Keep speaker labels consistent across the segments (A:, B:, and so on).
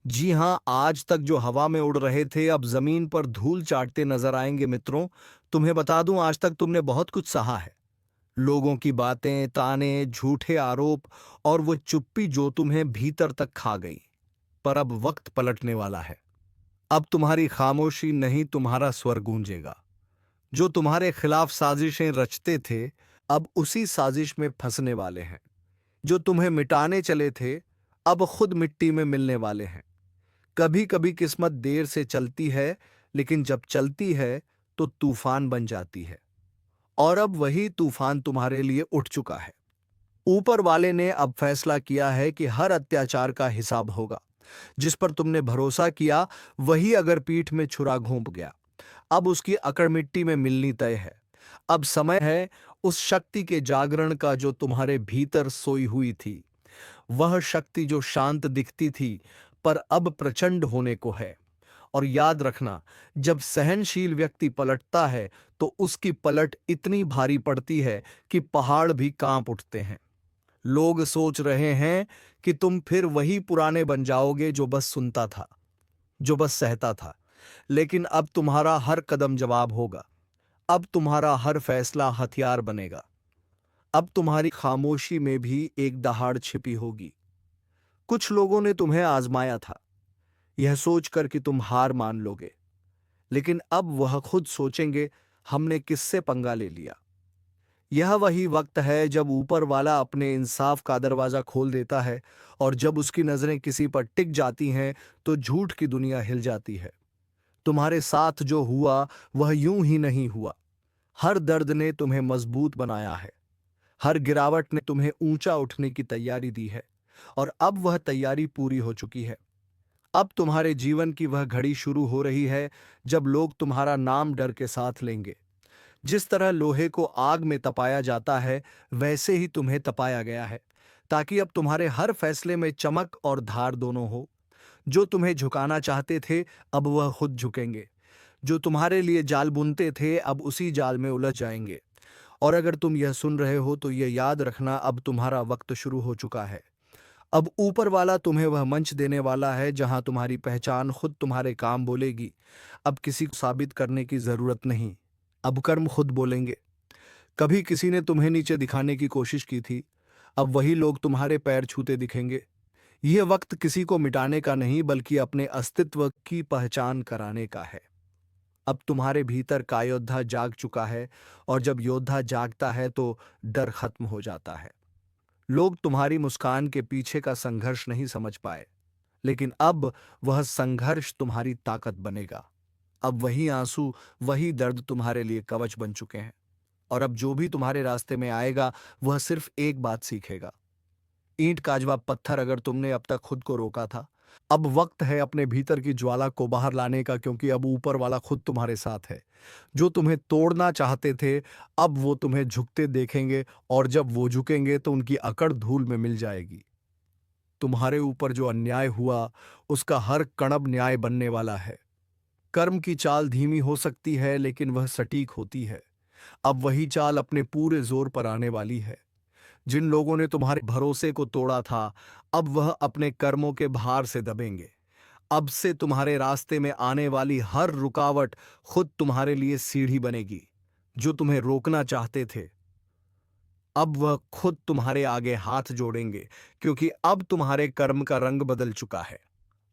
A: जी हाँ, आज तक जो हवा में उड़ रहे थे अब जमीन पर धूल चाटते नजर आएंगे मित्रों। तुम्हें बता दूं, आज तक तुमने बहुत कुछ सहा है। लोगों की बातें, ताने, झूठे आरोप और वो चुप्पी जो तुम्हें भीतर तक खा गई। पर अब वक्त पलटने वाला है। अब तुम्हारी खामोशी नहीं, तुम्हारा स्वर गूंजेगा। जो तुम्हारे खिलाफ साजिशें रचते थे, अब उसी साजिश में फंसने वाले हैं। जो तुम्हें मिटाने चले थे, अब खुद मिट्टी में मिलने वाले हैं। कभी कभी किस्मत देर से चलती है, लेकिन जब चलती है तो तूफान बन जाती है। और अब वही तूफान तुम्हारे लिए उठ चुका है। ऊपर वाले ने अब फैसला किया है कि हर अत्याचार का हिसाब होगा। जिस पर तुमने भरोसा किया, वही अगर पीठ में छुरा घोंप गया, अब उसकी अकड़ मिट्टी में मिलनी तय है। अब समय है उस शक्ति के जागरण का जो तुम्हारे भीतर सोई हुई थी। वह शक्ति जो शांत दिखती थी, पर अब प्रचंड होने को है। और याद रखना, जब सहनशील व्यक्ति पलटता है तो उसकी पलट इतनी भारी पड़ती है कि पहाड़ भी कांप उठते हैं। लोग सोच रहे हैं कि तुम फिर वही पुराने बन जाओगे, जो बस सुनता था, जो बस सहता था। लेकिन अब तुम्हारा हर कदम जवाब होगा। अब तुम्हारा हर फैसला हथियार बनेगा। अब तुम्हारी खामोशी में भी एक दहाड़ छिपी होगी। कुछ लोगों ने तुम्हें आजमाया था, यह सोचकर कि तुम हार मान लोगे। लेकिन अब वह खुद सोचेंगे, हमने किससे पंगा ले लिया। यह वही वक्त है जब ऊपर वाला अपने इंसाफ का दरवाजा खोल देता है, और जब उसकी नजरें किसी पर टिक जाती हैं तो झूठ की दुनिया हिल जाती है। तुम्हारे साथ जो हुआ वह यूं ही नहीं हुआ। हर दर्द ने तुम्हें मजबूत बनाया है। हर गिरावट ने तुम्हें ऊंचा उठने की तैयारी दी है। और अब वह तैयारी पूरी हो चुकी है। अब तुम्हारे जीवन की वह घड़ी शुरू हो रही है जब लोग तुम्हारा नाम डर के साथ लेंगे। जिस तरह लोहे को आग में तपाया जाता है, वैसे ही तुम्हें तपाया गया है, ताकि अब तुम्हारे हर फैसले में चमक और धार दोनों हो। जो तुम्हें झुकाना चाहते थे, अब वह खुद झुकेंगे। जो तुम्हारे लिए जाल बुनते थे, अब उसी जाल में उलझ जाएंगे। और अगर तुम यह सुन रहे हो तो यह याद रखना, अब तुम्हारा वक्त शुरू हो चुका है। अब ऊपर वाला तुम्हें वह मंच देने वाला है जहां तुम्हारी पहचान खुद तुम्हारे काम बोलेगी। अब किसी को साबित करने की जरूरत नहीं। अब कर्म खुद बोलेंगे। कभी किसी ने तुम्हें नीचे दिखाने की कोशिश की थी, अब वही लोग तुम्हारे पैर छूते दिखेंगे। यह वक्त किसी को मिटाने का नहीं, बल्कि अपने अस्तित्व की पहचान कराने का है। अब तुम्हारे भीतर का योद्धा जाग चुका है, और जब योद्धा जागता है तो डर खत्म हो जाता है। लोग तुम्हारी मुस्कान के पीछे का संघर्ष नहीं समझ पाए, लेकिन अब वह संघर्ष तुम्हारी ताकत बनेगा। अब वही आंसू, वही दर्द तुम्हारे लिए कवच बन चुके हैं। और अब जो भी तुम्हारे रास्ते में आएगा, वह सिर्फ एक बात सीखेगा। ईंट का जवाब पत्थर, अगर तुमने अब तक खुद को रोका था, अब वक्त है अपने भीतर की ज्वाला को बाहर लाने का, क्योंकि अब ऊपर वाला खुद तुम्हारे साथ है। जो तुम्हें तोड़ना चाहते थे, अब वो तुम्हें झुकते देखेंगे, और जब वो झुकेंगे तो उनकी अकड़ धूल में मिल जाएगी। तुम्हारे ऊपर जो अन्याय हुआ, उसका हर कणब न्याय बनने वाला है। कर्म की चाल धीमी हो सकती है, लेकिन वह सटीक होती है। अब वही चाल अपने पूरे जोर पर आने वाली है। जिन लोगों ने तुम्हारे भरोसे को तोड़ा था, अब वह अपने कर्मों के भार से दबेंगे। अब से तुम्हारे रास्ते में आने वाली हर रुकावट खुद तुम्हारे लिए सीढ़ी बनेगी। जो तुम्हें रोकना चाहते थे, अब वह खुद तुम्हारे आगे हाथ जोड़ेंगे, क्योंकि अब तुम्हारे कर्म का रंग बदल चुका है।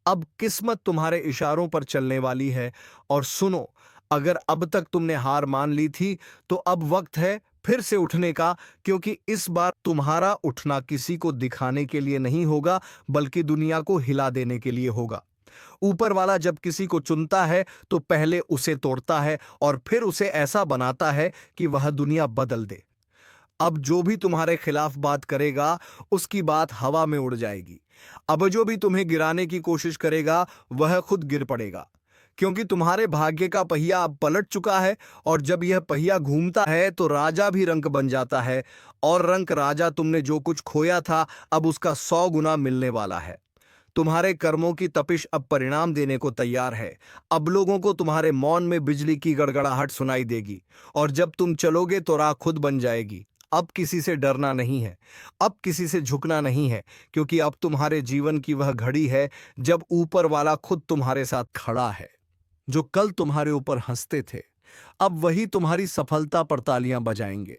A: अब किस्मत तुम्हारे इशारों पर चलने वाली है। और सुनो, अगर अब तक तुमने हार मान ली थी, तो अब वक्त है फिर से उठने का, क्योंकि इस बार तुम्हारा उठना किसी को दिखाने के लिए नहीं होगा, बल्कि दुनिया को हिला देने के लिए होगा। ऊपर वाला जब किसी को चुनता है तो पहले उसे तोड़ता है, और फिर उसे ऐसा बनाता है कि वह दुनिया बदल दे। अब जो भी तुम्हारे खिलाफ बात करेगा, उसकी बात हवा में उड़ जाएगी। अब जो भी तुम्हें गिराने की कोशिश करेगा, वह खुद गिर पड़ेगा, क्योंकि तुम्हारे भाग्य का पहिया अब पलट चुका है। और जब यह पहिया घूमता है तो राजा भी रंक बन जाता है। और रंक राजा, तुमने जो कुछ खोया था, अब उसका 100 गुना मिलने वाला है। तुम्हारे कर्मों की तपिश अब परिणाम देने को तैयार है। अब लोगों को तुम्हारे मौन में बिजली की गड़गड़ाहट सुनाई देगी। और जब तुम चलोगे तो राह खुद बन जाएगी। अब किसी से डरना नहीं है, अब किसी से झुकना नहीं है, क्योंकि अब तुम्हारे जीवन की वह घड़ी है जब ऊपर वाला खुद तुम्हारे साथ खड़ा है। जो कल तुम्हारे ऊपर हंसते थे, अब वही तुम्हारी सफलता पर तालियां बजाएंगे।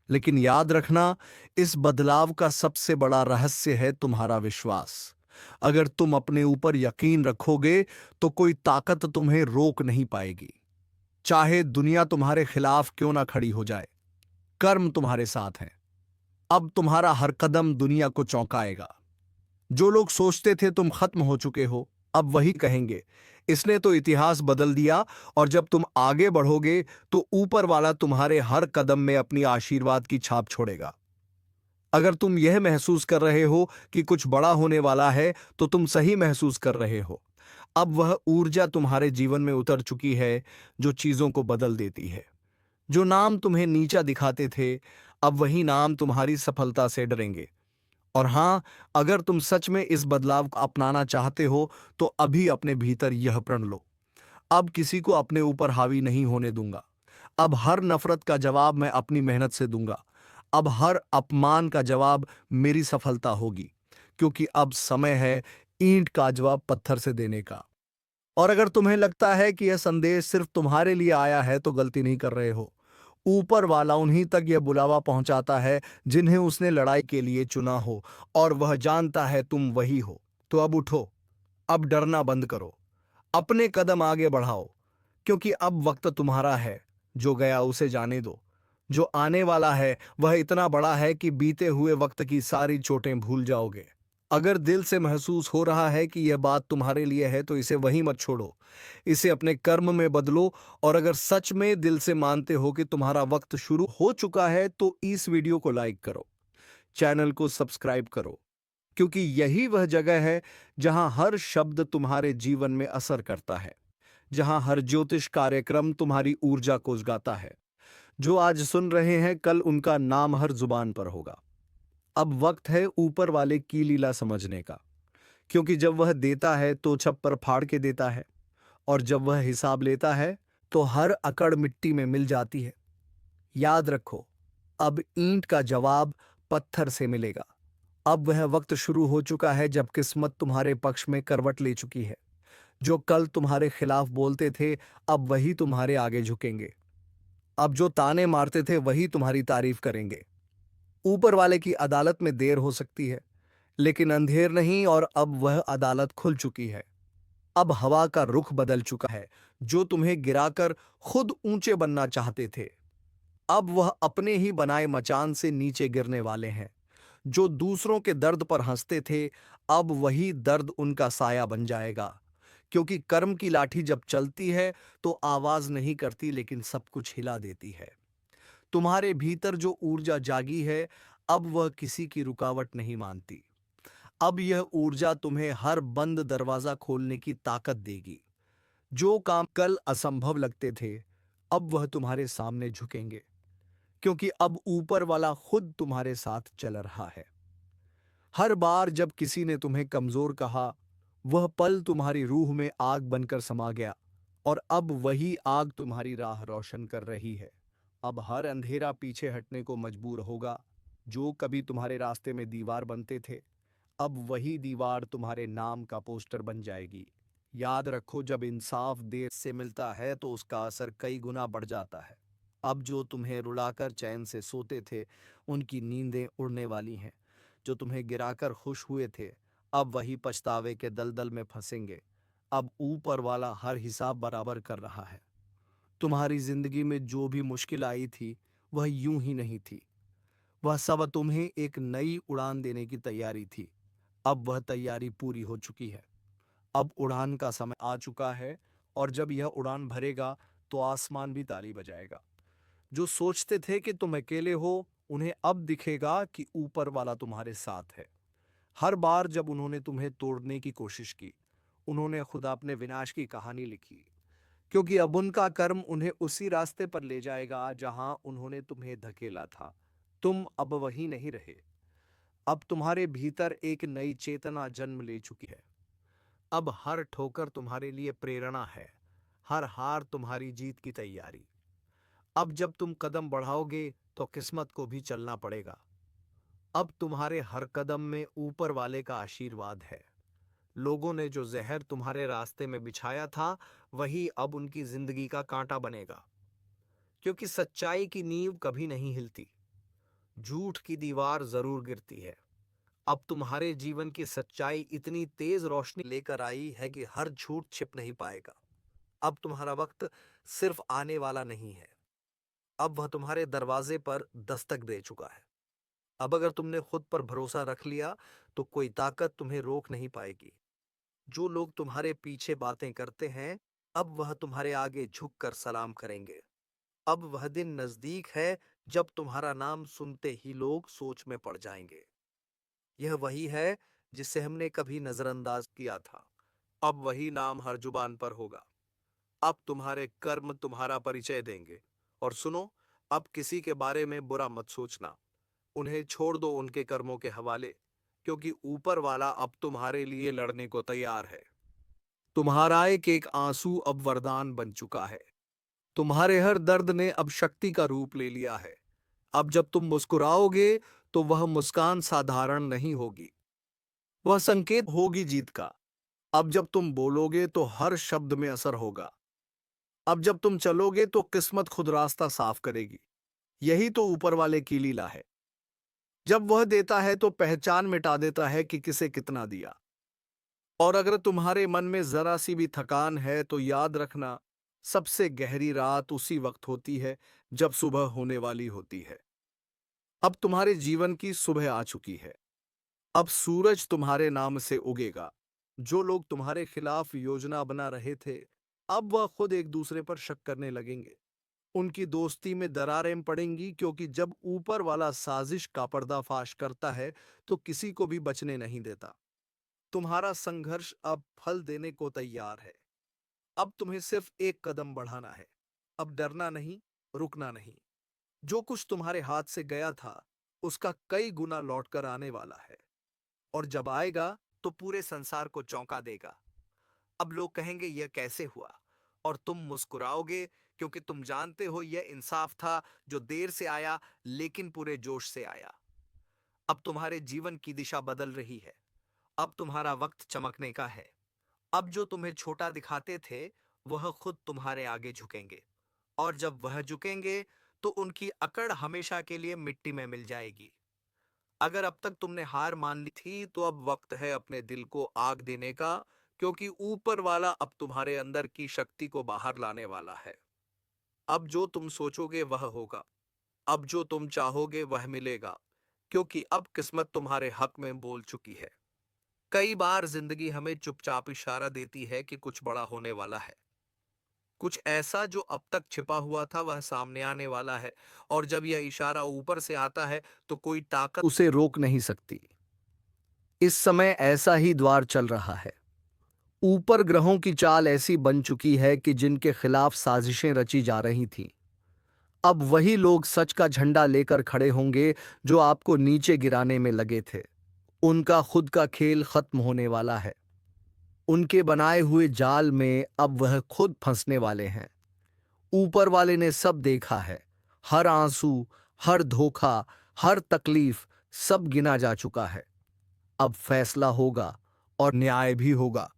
A: लेकिन याद रखना, इस बदलाव का सबसे बड़ा रहस्य है तुम्हारा विश्वास। अगर तुम अपने ऊपर यकीन रखोगे तो कोई ताकत तुम्हें रोक नहीं पाएगी। चाहे दुनिया तुम्हारे खिलाफ क्यों ना खड़ी हो जाए, कर्म तुम्हारे साथ है। अब तुम्हारा हर कदम दुनिया को चौंकाएगा। जो लोग सोचते थे तुम खत्म हो चुके हो, अब वही कहेंगे, इसने तो इतिहास बदल दिया। और जब तुम आगे बढ़ोगे तो ऊपर वाला तुम्हारे हर कदम में अपनी आशीर्वाद की छाप छोड़ेगा। अगर तुम यह महसूस कर रहे हो कि कुछ बड़ा होने वाला है, तो तुम सही महसूस कर रहे हो। अब वह ऊर्जा तुम्हारे जीवन में उतर चुकी है जो चीजों को बदल देती है। जो नाम तुम्हें नीचा दिखाते थे, अब वही नाम तुम्हारी सफलता से डरेंगे। और हाँ, अगर तुम सच में इस बदलाव को अपनाना चाहते हो, तो अभी अपने भीतर यह प्रण लो, अब किसी को अपने ऊपर हावी नहीं होने दूंगा। अब हर नफरत का जवाब मैं अपनी मेहनत से दूंगा। अब हर अपमान का जवाब मेरी सफलता होगी, क्योंकि अब समय है ईंट का जवाब पत्थर से देने का। और अगर तुम्हें लगता है कि यह संदेश सिर्फ तुम्हारे लिए आया है, तो गलती नहीं कर रहे हो। ऊपर वाला उन्हीं तक यह बुलावा पहुंचाता है जिन्हें उसने लड़ाई के लिए चुना हो, और वह जानता है तुम वही हो। तो अब उठो, अब डरना बंद करो, अपने कदम आगे बढ़ाओ, क्योंकि अब वक्त तुम्हारा है। जो गया उसे जाने दो, जो आने वाला है वह इतना बड़ा है कि बीते हुए वक्त की सारी चोटें भूल जाओगे। अगर दिल से महसूस हो रहा है कि यह बात तुम्हारे लिए है, तो इसे वहीं मत छोड़ो, इसे अपने कर्म में बदलो। और अगर सच में दिल से मानते हो कि तुम्हारा वक्त शुरू हो चुका है, तो इस वीडियो को लाइक करो, चैनल को सब्सक्राइब करो, क्योंकि यही वह जगह है जहां हर शब्द तुम्हारे जीवन में असर करता है, जहां हर ज्योतिष कार्यक्रम तुम्हारी ऊर्जा को जगाता है। जो आज सुन रहे हैं, कल उनका नाम हर जुबान पर होगा। अब वक्त है ऊपर वाले की लीला समझने का, क्योंकि जब वह देता है तो छप्पर फाड़ के देता है, और जब वह हिसाब लेता है तो हर अकड़ मिट्टी में मिल जाती है। याद रखो, अब ईंट का जवाब पत्थर से मिलेगा। अब वह वक्त शुरू हो चुका है जब किस्मत तुम्हारे पक्ष में करवट ले चुकी है। जो कल तुम्हारे खिलाफ बोलते थे, अब वही तुम्हारे आगे झुकेंगे। अब जो ताने मारते थे वही तुम्हारी तारीफ करेंगे। ऊपर वाले की अदालत में देर हो सकती है, लेकिन अंधेर नहीं, और अब वह अदालत खुल चुकी है। अब हवा का रुख बदल चुका है। जो तुम्हें गिराकर खुद ऊंचे बनना चाहते थे, अब वह अपने ही बनाए मचान से नीचे गिरने वाले हैं। जो दूसरों के दर्द पर हंसते थे, अब वही दर्द उनका साया बन जाएगा, क्योंकि कर्म की लाठी जब चलती है तो आवाज नहीं करती, लेकिन सब कुछ हिला देती है। तुम्हारे भीतर जो ऊर्जा जागी है, अब वह किसी की रुकावट नहीं मानती। अब यह ऊर्जा तुम्हें हर बंद दरवाजा खोलने की ताकत देगी। जो काम कल असंभव लगते थे, अब वह तुम्हारे सामने झुकेंगे, क्योंकि अब ऊपर वाला खुद तुम्हारे साथ चल रहा है। हर बार जब किसी ने तुम्हें कमजोर कहा, वह पल तुम्हारी रूह में आग बनकर समा गया, और अब वही आग तुम्हारी राह रोशन कर रही है। अब हर अंधेरा पीछे हटने को मजबूर होगा। जो कभी तुम्हारे रास्ते में दीवार बनते थे, अब वही दीवार तुम्हारे नाम का पोस्टर बन जाएगी। याद रखो, जब इंसाफ देर से मिलता है तो उसका असर कई गुना बढ़ जाता है। अब जो तुम्हें रुलाकर चैन से सोते थे, उनकी नींदें उड़ने वाली हैं। जो तुम्हें गिराकर खुश हुए थे, अब वही पछतावे के दलदल में फंसेंगे। अब ऊपर वाला हर हिसाब बराबर कर रहा है। तुम्हारी जिंदगी में जो भी मुश्किल आई थी, वह यूं ही नहीं थी। वह सब तुम्हें एक नई उड़ान देने की तैयारी थी। अब वह तैयारी पूरी हो चुकी है। अब उड़ान का समय आ चुका है, और जब यह उड़ान भरेगा तो आसमान भी ताली बजाएगा। जो सोचते थे कि तुम अकेले हो, उन्हें अब दिखेगा कि ऊपर वाला तुम्हारे साथ है। हर बार जब उन्होंने तुम्हें तोड़ने की कोशिश की, उन्होंने खुदा अपने विनाश की कहानी लिखी, क्योंकि अब उनका कर्म उन्हें उसी रास्ते पर ले जाएगा जहां उन्होंने तुम्हें धकेला था। तुम अब वही नहीं रहे। अब तुम्हारे भीतर एक नई चेतना जन्म ले चुकी है। अब हर ठोकर तुम्हारे लिए प्रेरणा है, हर हार तुम्हारी जीत की तैयारी। अब जब तुम कदम बढ़ाओगे, तो किस्मत को भी चलना पड़ेगा। अब तुम्हारे हर कदम में ऊपर वाले का आशीर्वाद है। लोगों ने जो जहर तुम्हारे रास्ते में बिछाया था, वही अब उनकी जिंदगी का कांटा बनेगा। क्योंकि सच्चाई की नींव कभी नहीं हिलती, झूठ की दीवार जरूर गिरती है। अब तुम्हारे जीवन की सच्चाई इतनी तेज रोशनी लेकर आई है कि हर झूठ छिप नहीं पाएगा। अब तुम्हारा वक्त सिर्फ आने वाला नहीं है, अब वह तुम्हारे दरवाजे पर दस्तक दे चुका है। अब अगर तुमने खुद पर भरोसा रख लिया, तो कोई ताकत तुम्हें रोक नहीं पाएगी। जो लोग तुम्हारे पीछे बातें करते हैं, अब वह तुम्हारे आगे झुककर सलाम करेंगे। अब वह दिन नजदीक है जब तुम्हारा नाम सुनते ही लोग सोच में पड़ जाएंगे, यह वही है जिसे हमने कभी नजरअंदाज किया था। अब वही नाम हर जुबान पर होगा। अब तुम्हारे कर्म तुम्हारा परिचय देंगे। और सुनो, अब किसी के बारे में बुरा मत सोचना। उन्हें छोड़ दो उनके कर्मों के हवाले, क्योंकि ऊपर वाला अब तुम्हारे लिए लड़ने को तैयार है। तुम्हारा एक एक आंसू अब वरदान बन चुका है। तुम्हारे हर दर्द ने अब शक्ति का रूप ले लिया है। अब जब तुम मुस्कुराओगे, तो वह मुस्कान साधारण नहीं होगी, वह संकेत होगी जीत का। अब जब तुम बोलोगे, तो हर शब्द में असर होगा। अब जब तुम चलोगे, तो किस्मत खुद रास्ता साफ करेगी। यही तो ऊपर वाले की लीला है। जब वह देता है, तो पहचान मिटा देता है कि किसे कितना दिया। और अगर तुम्हारे मन में जरा सी भी थकान है, तो याद रखना, सबसे गहरी रात उसी वक्त होती है जब सुबह होने वाली होती है। अब तुम्हारे जीवन की सुबह आ चुकी है। अब सूरज तुम्हारे नाम से उगेगा। जो लोग तुम्हारे खिलाफ योजना बना रहे थे, अब वह खुद एक दूसरे पर शक करने लगेंगे। उनकी दोस्ती में दरारें पड़ेंगी, क्योंकि जब ऊपर वाला साजिश का पर्दाफाश करता है, तो किसी को भी बचने नहीं देता। तुम्हारा संघर्ष अब फल देने को तैयार है। अब तुम्हें सिर्फ एक कदम बढ़ाना है। अब डरना नहीं, रुकना नहीं। जो कुछ तुम्हारे हाथ से गया था, उसका कई गुना लौटकर आने वाला है। और जब आएगा, तो पूरे संसार को चौंका देगा। अब लोग कहेंगे यह कैसे हुआ, और तुम मुस्कुराओगे, क्योंकि तुम जानते हो यह इंसाफ था, जो देर से आया लेकिन पूरे जोश से आया। अब तुम्हारे जीवन की दिशा बदल रही है। अब तुम्हारा वक्त चमकने का है। अब जो तुम्हें छोटा दिखाते थे, वह खुद तुम्हारे आगे झुकेंगे। और जब वह झुकेंगे, तो उनकी अकड़ हमेशा के लिए मिट्टी में मिल जाएगी। अगर अब तक तुमने हार मान ली थी, तो अब वक्त है अपने दिल को आग देने का, क्योंकि ऊपर वाला अब तुम्हारे अंदर की शक्ति को बाहर लाने वाला है। अब जो तुम सोचोगे वह होगा। अब जो तुम चाहोगे वह मिलेगा, क्योंकि अब किस्मत तुम्हारे हक में बोल चुकी है। कई बार जिंदगी हमें चुपचाप इशारा देती है कि कुछ बड़ा होने वाला है। कुछ ऐसा जो अब तक छिपा हुआ था, वह सामने आने वाला है। और जब यह इशारा ऊपर से आता है, तो कोई ताकत उसे रोक नहीं सकती। इस समय ऐसा ही द्वार चल रहा है। ऊपर ग्रहों की चाल ऐसी बन चुकी है कि जिनके खिलाफ साजिशें रची जा रही थीं, अब वही लोग सच का झंडा लेकर खड़े होंगे जो आपको नीचे गिराने में लगे थे। उनका खुद का खेल खत्म होने वाला है। उनके बनाए हुए जाल में अब वह खुद फंसने वाले हैं। ऊपर वाले ने सब देखा है। हर आंसू, हर धोखा, हर तकलीफ, सब गिना जा चुका है। अब फैसला होगा, और न्याय भी होगा।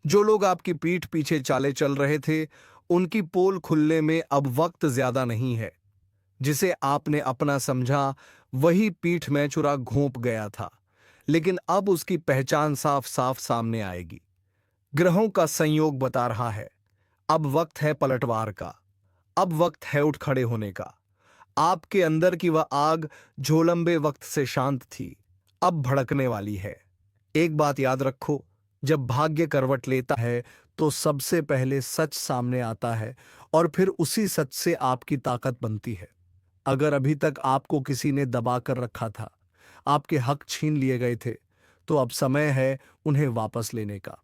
A: जो लोग आपकी पीठ पीछे चाले चल रहे थे, उनकी पोल खुलने में अब वक्त ज्यादा नहीं है। जिसे आपने अपना समझा, वही पीठ में चुरा घोंप गया था, लेकिन अब उसकी पहचान साफ साफ सामने आएगी। ग्रहों का संयोग बता रहा है, अब वक्त है पलटवार का। अब वक्त है उठ खड़े होने का। आपके अंदर की वह आग जो लंबे वक्त से शांत थी, अब भड़कने वाली है। एक बात याद रखो, जब भाग्य करवट लेता है, तो सबसे पहले सच सामने आता है, और फिर उसी सच से आपकी ताकत बनती है। अगर अभी तक आपको किसी ने दबा कर रखा था, आपके हक छीन लिए गए थे, तो अब समय है उन्हें वापस लेने का।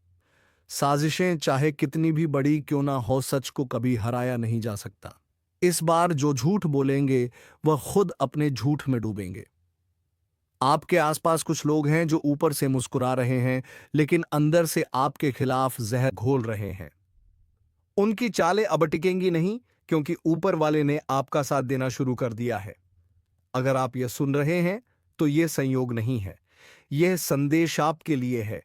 A: साजिशें चाहे कितनी भी बड़ी क्यों ना हो, सच को कभी हराया नहीं जा सकता। इस बार जो झूठ बोलेंगे, वह खुद अपने झूठ में डूबेंगे। आपके आसपास कुछ लोग हैं जो ऊपर से मुस्कुरा रहे हैं, लेकिन अंदर से आपके खिलाफ जहर घोल रहे हैं। उनकी चालें अब टिकेंगी नहीं, क्योंकि ऊपर वाले ने आपका साथ देना शुरू कर दिया है। अगर आप यह सुन रहे हैं तो यह संयोग नहीं है, यह संदेश आपके लिए है।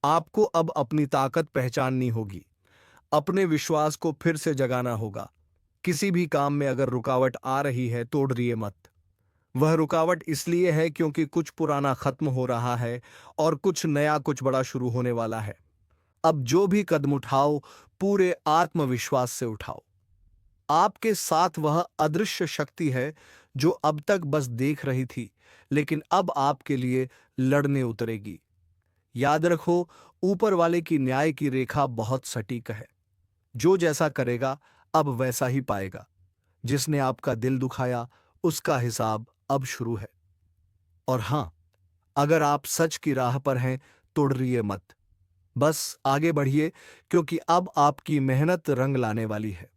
A: आपको अब अपनी ताकत पहचाननी होगी, अपने विश्वास को फिर से जगाना होगा। किसी भी काम में अगर रुकावट आ रही है तो डरिए मत। वह रुकावट इसलिए है क्योंकि कुछ पुराना खत्म हो रहा है और कुछ नया, कुछ बड़ा शुरू होने वाला है। अब जो भी कदम उठाओ, पूरे आत्मविश्वास से उठाओ। आपके साथ वह अदृश्य शक्ति है जो अब तक बस देख रही थी, लेकिन अब आपके लिए लड़ने उतरेगी। याद रखो, ऊपर वाले की न्याय की रेखा बहुत सटीक है। जो जैसा करेगा अब वैसा ही पाएगा। जिसने आपका दिल दुखाया उसका हिसाब अब शुरू है। और हां, अगर आप सच की राह पर हैं तो डरिए मत, बस आगे बढ़िए, क्योंकि अब आपकी मेहनत रंग लाने वाली है।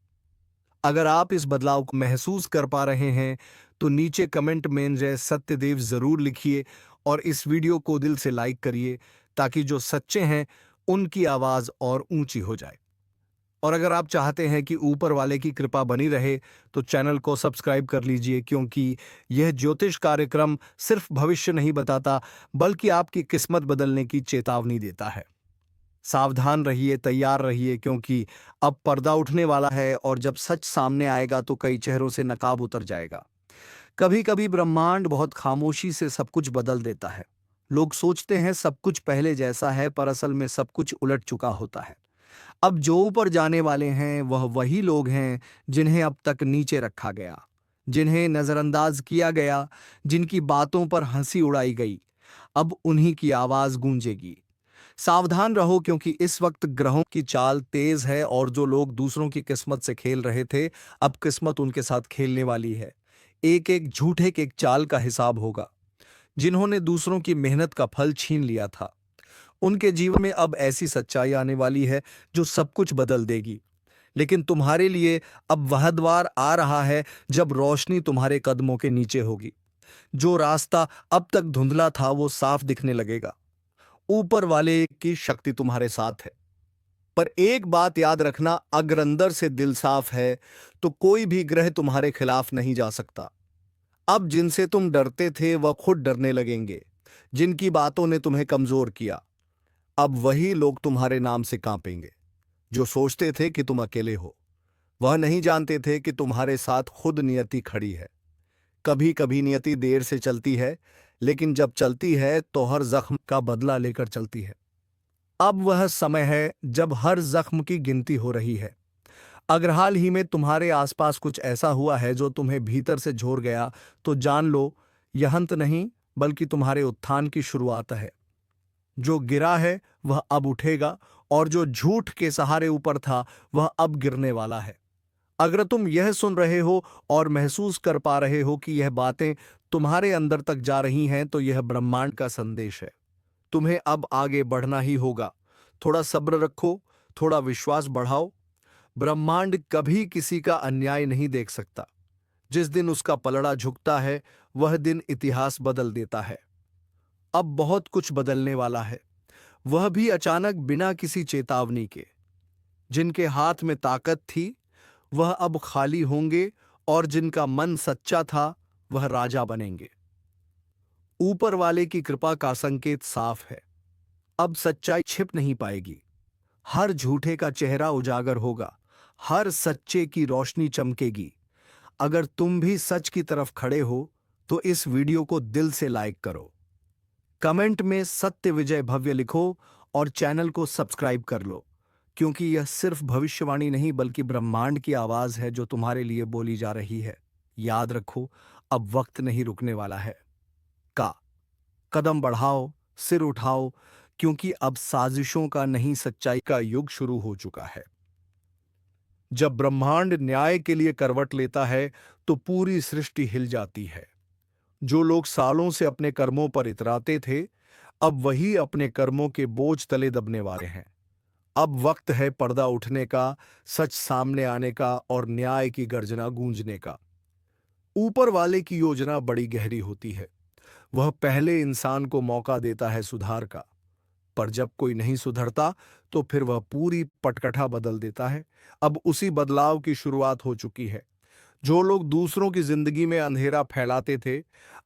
A: अगर आप इस बदलाव को महसूस कर पा रहे हैं तो नीचे कमेंट में जय सत्यदेव जरूर लिखिए और इस वीडियो को दिल से लाइक करिए, ताकि जो सच्चे हैं उनकी आवाज और ऊंची हो जाए। और अगर आप चाहते हैं कि ऊपर वाले की कृपा बनी रहे तो चैनल को सब्सक्राइब कर लीजिए, क्योंकि यह ज्योतिष कार्यक्रम सिर्फ भविष्य नहीं बताता, बल्कि आपकी किस्मत बदलने की चेतावनी देता है। सावधान रहिए, तैयार रहिए, क्योंकि अब पर्दा उठने वाला है और जब सच सामने आएगा तो कई चेहरों से नकाब उतर जाएगा। कभी कभी ब्रह्मांड बहुत खामोशी से सब कुछ बदल देता है। लोग सोचते हैं सब कुछ पहले जैसा है, पर असल में सब कुछ उलट चुका होता है। अब जो ऊपर जाने वाले हैं वह वही लोग हैं जिन्हें अब तक नीचे रखा गया, जिन्हें नजरअंदाज किया गया, जिनकी बातों पर हंसी उड़ाई गई। अब उन्हीं की आवाज गूंजेगी। सावधान रहो, क्योंकि इस वक्त ग्रहों की चाल तेज है और जो लोग दूसरों की किस्मत से खेल रहे थे, अब किस्मत उनके साथ खेलने वाली है। एक एक झूठे के एक चाल का हिसाब होगा। जिन्होंने दूसरों की मेहनत का फल छीन लिया था, उनके जीवन में अब ऐसी सच्चाई आने वाली है जो सब कुछ बदल देगी। लेकिन तुम्हारे लिए अब वह द्वार आ रहा है जब रोशनी तुम्हारे कदमों के नीचे होगी। जो रास्ता अब तक धुंधला था वो साफ दिखने लगेगा। ऊपर वाले की शक्ति तुम्हारे साथ है। पर एक बात याद रखना, अगर अंदर से दिल साफ है तो कोई भी ग्रह तुम्हारे खिलाफ नहीं जा सकता। अब जिनसे तुम डरते थे वह खुद डरने लगेंगे। जिनकी बातों ने तुम्हें कमजोर किया, अब वही लोग तुम्हारे नाम से कांपेंगे। जो सोचते थे कि तुम अकेले हो, वह नहीं जानते थे कि तुम्हारे साथ खुद नियति खड़ी है। कभी कभी नियति देर से चलती है, लेकिन जब चलती है तो हर जख्म का बदला लेकर चलती है। अब वह समय है जब हर जख्म की गिनती हो रही है। अगर हाल ही में तुम्हारे आसपास कुछ ऐसा हुआ है जो तुम्हें भीतर से झोर गया, तो जान लो, यह अंत नहीं बल्कि तुम्हारे उत्थान की शुरुआत है। जो गिरा है वह अब उठेगा, और जो झूठ के सहारे ऊपर था वह अब गिरने वाला है। अगर तुम यह सुन रहे हो और महसूस कर पा रहे हो कि यह बातें तुम्हारे अंदर तक जा रही हैं, तो यह ब्रह्मांड का संदेश है। तुम्हें अब आगे बढ़ना ही होगा। थोड़ा सब्र रखो, थोड़ा विश्वास बढ़ाओ। ब्रह्मांड कभी किसी का अन्याय नहीं देख सकता। जिस दिन उसका पलड़ा झुकता है वह दिन इतिहास बदल देता है। अब बहुत कुछ बदलने वाला है, वह भी अचानक, बिना किसी चेतावनी के। जिनके हाथ में ताकत थी वह अब खाली होंगे, और जिनका मन सच्चा था वह राजा बनेंगे। ऊपर वाले की कृपा का संकेत साफ है। अब सच्चाई छिप नहीं पाएगी। हर झूठे का चेहरा उजागर होगा, हर सच्चे की रोशनी चमकेगी। अगर तुम भी सच की तरफ खड़े हो तो इस वीडियो को दिल से लाइक करो, कमेंट में सत्य विजय भव्य लिखो और चैनल को सब्सक्राइब कर लो, क्योंकि यह सिर्फ भविष्यवाणी नहीं बल्कि ब्रह्मांड की आवाज है जो तुम्हारे लिए बोली जा रही है। याद रखो, अब वक्त नहीं रुकने वाला है। का कदम बढ़ाओ, सिर उठाओ, क्योंकि अब साजिशों का नहीं, सच्चाई का युग शुरू हो चुका है। जब ब्रह्मांड न्याय के लिए करवट लेता है तो पूरी सृष्टि हिल जाती है। जो लोग सालों से अपने कर्मों पर इतराते थे, अब वही अपने कर्मों के बोझ तले दबने वाले हैं। अब वक्त है पर्दा उठने का, सच सामने आने का और न्याय की गर्जना गूंजने का। ऊपर वाले की योजना बड़ी गहरी होती है। वह पहले इंसान को मौका देता है सुधार का, पर जब कोई नहीं सुधरता तो फिर वह पूरी पटकथा बदल देता है। अब उसी बदलाव की शुरुआत हो चुकी है। जो लोग दूसरों की जिंदगी में अंधेरा फैलाते थे,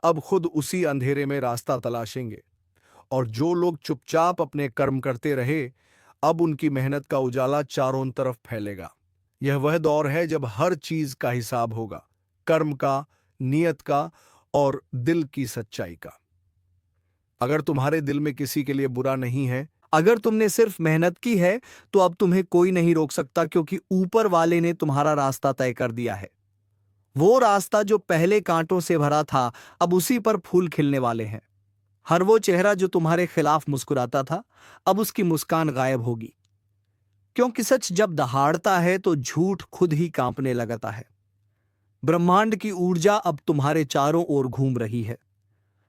A: अब खुद उसी अंधेरे में रास्ता तलाशेंगे। और जो लोग चुपचाप अपने कर्म करते रहे, अब उनकी मेहनत का उजाला चारों तरफ फैलेगा। यह वह दौर है जब हर चीज का हिसाब होगा, कर्म का, नियत का और दिल की सच्चाई का। अगर तुम्हारे दिल में किसी के लिए बुरा नहीं है, अगर तुमने सिर्फ मेहनत की है, तो अब तुम्हें कोई नहीं रोक सकता, क्योंकि ऊपर वाले ने तुम्हारा रास्ता तय कर दिया है। वो रास्ता जो पहले कांटों से भरा था, अब उसी पर फूल खिलने वाले हैं। हर वो चेहरा जो तुम्हारे खिलाफ मुस्कुराता था, अब उसकी मुस्कान गायब होगी। क्योंकि सच जब दहाड़ता है तो झूठ खुद ही कांपने लगता है। ब्रह्मांड की ऊर्जा अब तुम्हारे चारों ओर घूम रही है,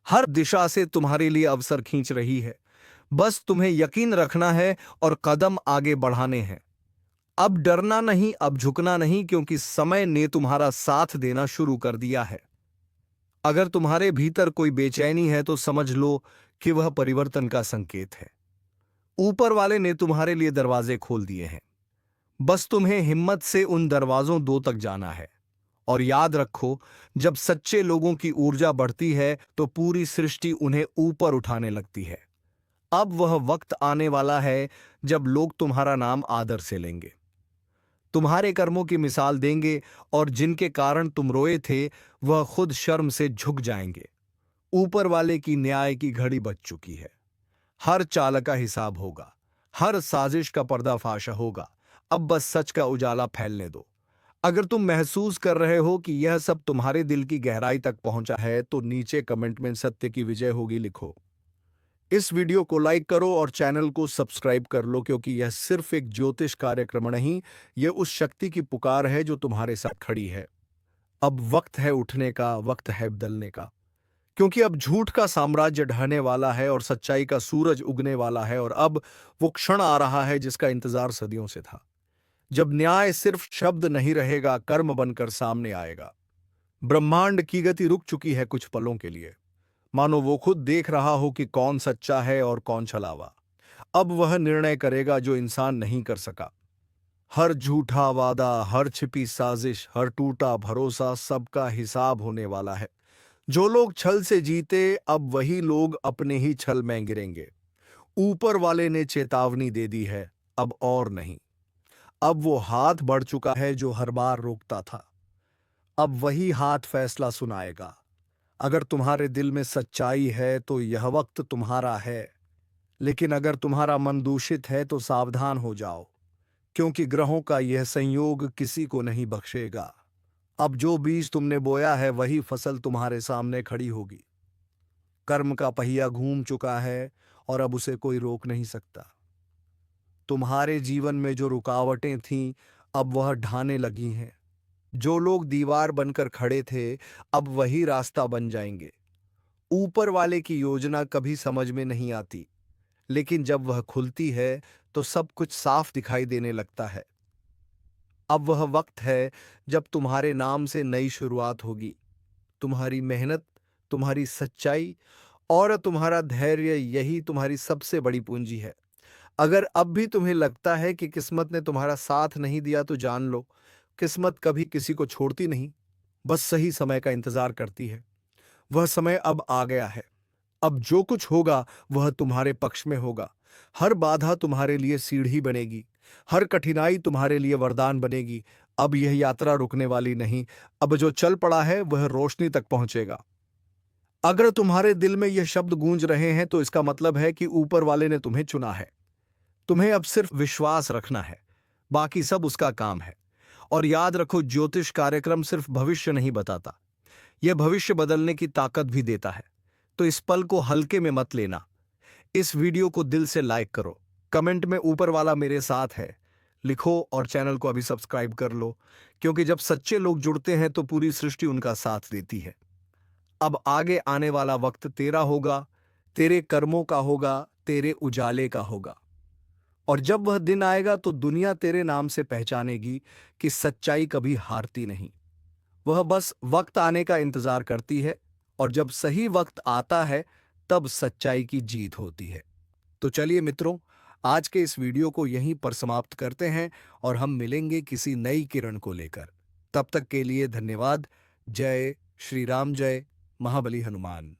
A: हर दिशा से तुम्हारे लिए अवसर खींच रही है। बस तुम्हें यकीन रखना है और कदम आगे बढ़ाने हैं। अब डरना नहीं, अब झुकना नहीं, क्योंकि समय ने तुम्हारा साथ देना शुरू कर दिया है। अगर तुम्हारे भीतर कोई बेचैनी है तो समझ लो कि वह परिवर्तन का संकेत है। ऊपर वाले ने तुम्हारे लिए दरवाजे खोल दिए हैं। बस तुम्हें हिम्मत से उन दरवाजों दो तक जाना है। और याद रखो, जब सच्चे लोगों की ऊर्जा बढ़ती है तो पूरी सृष्टि उन्हें ऊपर उठाने लगती है। अब वह वक्त आने वाला है जब लोग तुम्हारा नाम आदर से लेंगे, तुम्हारे कर्मों की मिसाल देंगे, और जिनके कारण तुम रोए थे वह खुद शर्म से झुक जाएंगे। ऊपर वाले की न्याय की घड़ी बज चुकी है। हर चाल का हिसाब होगा, हर साजिश का पर्दाफाश होगा। अब बस सच का उजाला फैलने दो। अगर तुम महसूस कर रहे हो कि यह सब तुम्हारे दिल की गहराई तक पहुंचा है, तो नीचे कमेंट में सत्य की विजय होगी लिखो। इस वीडियो को लाइक करो और चैनल को सब्सक्राइब कर लो, क्योंकि यह सिर्फ एक ज्योतिष कार्यक्रम नहीं, यह उस शक्ति की पुकार है जो तुम्हारे साथ खड़ी है। अब वक्त है उठने का, वक्त है बदलने का। क्योंकि अब झूठ का साम्राज्य ढहने वाला है और सच्चाई का सूरज उगने वाला है। और अब वो क्षण आ रहा है जिसका इंतजार सदियों से था, जब न्याय सिर्फ शब्द नहीं रहेगा, कर्म बनकर सामने आएगा। ब्रह्मांड की गति रुक चुकी है कुछ पलों के लिए, मानो वो खुद देख रहा हो कि कौन सच्चा है और कौन छलावा। अब वह निर्णय करेगा जो इंसान नहीं कर सका। हर झूठा वादा, हर छिपी साजिश, हर टूटा भरोसा, सबका हिसाब होने वाला है। जो लोग छल से जीते, अब वही लोग अपने ही छल में गिरेंगे। ऊपर वाले ने चेतावनी दे दी है, अब और नहीं। अब वो हाथ बढ़ चुका है जो हर बार रोकता था। अब वही हाथ फैसला सुनाएगा। अगर तुम्हारे दिल में सच्चाई है तो यह वक्त तुम्हारा है। लेकिन अगर तुम्हारा मन दूषित है तो सावधान हो जाओ, क्योंकि ग्रहों का यह संयोग किसी को नहीं बख्शेगा। अब जो बीज तुमने बोया है वही फसल तुम्हारे सामने खड़ी होगी। कर्म का पहिया घूम चुका है और अब उसे कोई रोक नहीं सकता। तुम्हारे जीवन में जो रुकावटें थीं, अब वह ढाने लगी हैं। जो लोग दीवार बनकर खड़े थे, अब वही रास्ता बन जाएंगे। ऊपर वाले की योजना कभी समझ में नहीं आती, लेकिन जब वह खुलती है तो सब कुछ साफ दिखाई देने लगता है। अब वह वक्त है जब तुम्हारे नाम से नई शुरुआत होगी। तुम्हारी मेहनत, तुम्हारी सच्चाई और तुम्हारा धैर्य, यही तुम्हारी सबसे बड़ी पूंजी है। अगर अब भी तुम्हें लगता है कि किस्मत ने तुम्हारा साथ नहीं दिया, तो जान लो, किस्मत कभी किसी को छोड़ती नहीं, बस सही समय का इंतजार करती है। वह समय अब आ गया है। अब जो कुछ होगा वह तुम्हारे पक्ष में होगा। हर बाधा तुम्हारे लिए सीढ़ी बनेगी, हर कठिनाई तुम्हारे लिए वरदान बनेगी। अब यह यात्रा रुकने वाली नहीं। अब जो चल पड़ा है वह रोशनी तक पहुंचेगा। अगर तुम्हारे दिल में यह शब्द गूंज रहे हैं, तो इसका मतलब है कि ऊपर वाले ने तुम्हें चुना है। तुम्हें अब सिर्फ विश्वास रखना है, बाकी सब उसका काम है। और याद रखो, ज्योतिष कार्यक्रम सिर्फ भविष्य नहीं बताता, यह भविष्य बदलने की ताकत भी देता है। तो इस पल को हल्के में मत लेना। इस वीडियो को दिल से लाइक करो, कमेंट में ऊपर वाला मेरे साथ है लिखो, और चैनल को अभी सब्सक्राइब कर लो, क्योंकि जब सच्चे लोग जुड़ते हैं तो पूरी सृष्टि उनका साथ देती है। अब आगे आने वाला वक्त तेरा होगा, तेरे कर्मों का होगा, तेरे उजाले का होगा। और जब वह दिन आएगा तो दुनिया तेरे नाम से पहचानेगी कि सच्चाई कभी हारती नहीं। वह बस वक्त आने का इंतजार करती है, और जब सही वक्त आता है तब सच्चाई की जीत होती है। तो चलिए मित्रों, आज के इस वीडियो को यहीं पर समाप्त करते हैं और हम मिलेंगे किसी नई किरण को लेकर। तब तक के लिए धन्यवाद। जय श्री राम, जय महाबली हनुमान।